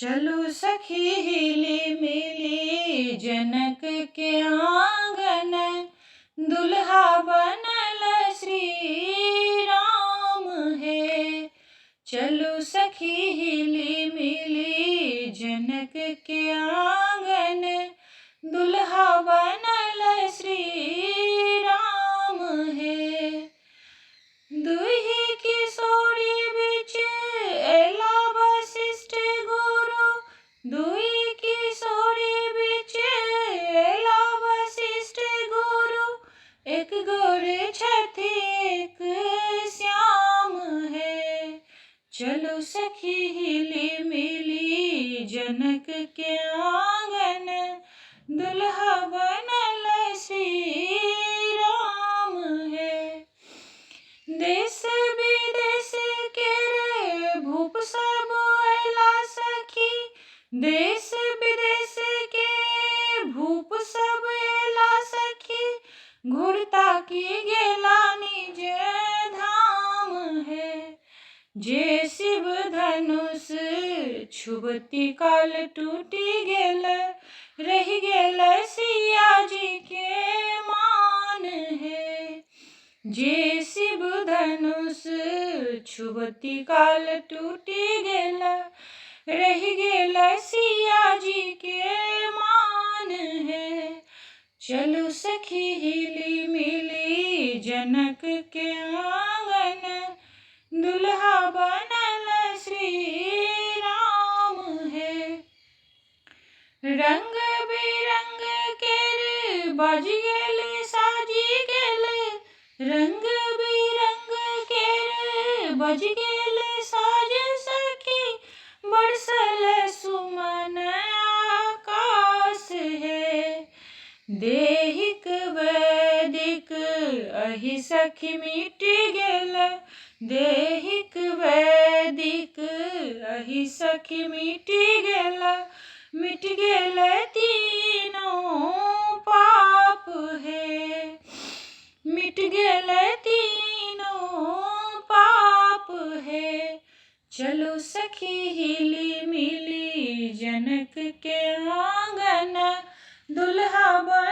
चलो सखी हिली मिली जनक के आंगन, दुल्हा बनल श्री राम है। चलो सखी हिली मिली जनक के आंगन, दुल्हा बनल श्री राम है। दुही की सोड़ी बिच एला वशिष्ठ गुरु, दुही की सोड़ी बिच एला वशिष्ठ गुरु, एक गोरे छथि एक श्याम है। चलो सखी हिली मिली जनक के आंगन, दुल्हा बनल श्री राम है। देश विदेश के रे भूप सब अयला सखी, देश विदेश के भूप सब अयला सखी, घुरता की गेला निज धाम है। जे शिव धनुष छुबती काल टूटी गेल, रहि गेल सिया जी के मान है। जे शिव धनुष छुबती काल टूटी गेल, रहि गेल सिया जी के मान है। चलो सखी हिली मिली जनक के आंगन, दुल्हा बनल श्री राम है। रंग बिरंग के बज गेल साजी गेल, रंग बिरंग के बज गेल साज सखी, बरसल सुमन आकाश है। देहिक वैदिक अहि सखी मिट गेल, देहिक वैदिक अहि सखी मिट गेल, मिट गेल तीनों पाप है। मिट गेल तीनों पाप है। चलो सखी हिली मिली जनक के आंगन, दुल्हा बन